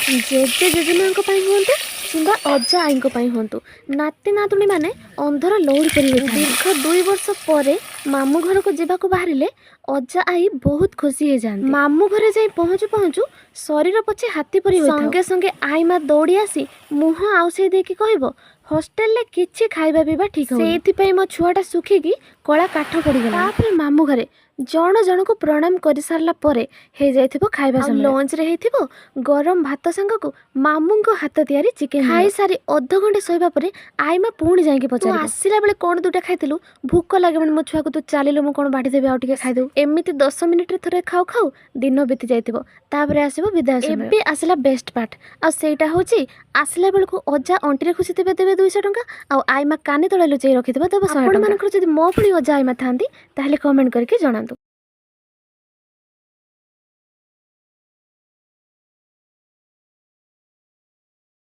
ଜେଜେ ଜେଜେମାଙ୍କ ପାଇଁ ହୁଅନ୍ତୁ କିମ୍ବା ଅଜା ଆଈଙ୍କ ପାଇଁ ହୁଅନ୍ତୁ, ନାତି ନାତୁଣୀ ମାନେ ଅନ୍ଧର ଲଉଡ଼ି ପରି ହୋଇଥାନ୍ତି। ଦୀର୍ଘ 2 ବର୍ଷ ପରେ ମାମୁଁ ଘରକୁ ଯିବାକୁ ବାହାରିଲେ ଅଜା ଆଈ ବହୁତ ଖୁସି ହେଇଯାଆନ୍ତି। ମାମୁଁ ଘରେ ଯାଇ ପହଞ୍ଚୁ ପହଞ୍ଚୁ ଶରୀର ପଛେ ହାତୀ ପରି ହୋଇଥାଉ। ସଙ୍ଗେ ସଙ୍ଗେ ଆଈ ମା ଦୌଡ଼ି ଆସି ମୁହଁ ଆଉସେଇ ଦେଇକି କହିବ, ହଷ୍ଟେଲରେ କିଛି ଖାଇବା ପିଇବା ଠିକ୍ ହଉନି, ସେଇଥିପାଇଁ ମୋ ଛୁଆଟା ଶୁଖିକି କଳା କାଠ ପଡ଼ିଗଲା। ତାପରେ ମାମୁଁ ଘରେ ଜଣ ଜଣକୁ ପ୍ରଣାମ କରିସାରିଲା ପରେ ହେଇଯାଇଥିବ ଖାଇବା ସମୟ। ଲଞ୍ଚରେ ହେଇଥିବ ଗରମ ଭାତ ସାଙ୍ଗକୁ ମାମୁଁଙ୍କ ହାତ ତିଆରି ଚିକେନ। ଖାଇସାରି ଅଧଘଣ୍ଟେ ଶୋଇବା ପରେ ଆଈ ମା ପୁଣି ଯାଇକି ପଚାରିବ, ଆସିଲା ବେଳେ କ'ଣ ଦୁଇଟା ଖାଇଥିଲୁ? ଭୋକ ଲାଗିବଣି ମୋ ଛୁଆକୁ, ତୁ ଚାଲିଲୁ ମୁଁ କ'ଣ ବାଢ଼ି ଦେବି, ଆଉ ଟିକେ ଖାଇଦେବୁ। ଏମିତି 10 ମିନିଟରେ ଥରେ ଖାଉ ଖାଉ ଦିନ ବିତି ଯାଇଥିବ। ତାପରେ ଆସିବ ବିଦାୟ ସମୟ। ଏବେ ଆସିଲା ବେଷ୍ଟ ପାର୍ଟ, ଆଉ ସେଇଟା ହେଉଛି ଆସିଲା ବେଳକୁ ଅଜା ଅଣ୍ଟିରେ ଖୁସିଥିବେ ଦେବେ 200 ଟଙ୍କା, ଆଉ ଆଈ ମା କାନି ତଳେ ଲୁଚେଇ ରଖିଥିବ ଦେବ 100 ଟଙ୍କା। ଆପଣମାନଙ୍କର ଯଦି ମୋ ଭଳି ଅଜା ଆଈ ମା ଥାନ୍ତି ତାହେଲେ କମେଣ୍ଟ କରିକି ଜଣାନ୍ତୁ।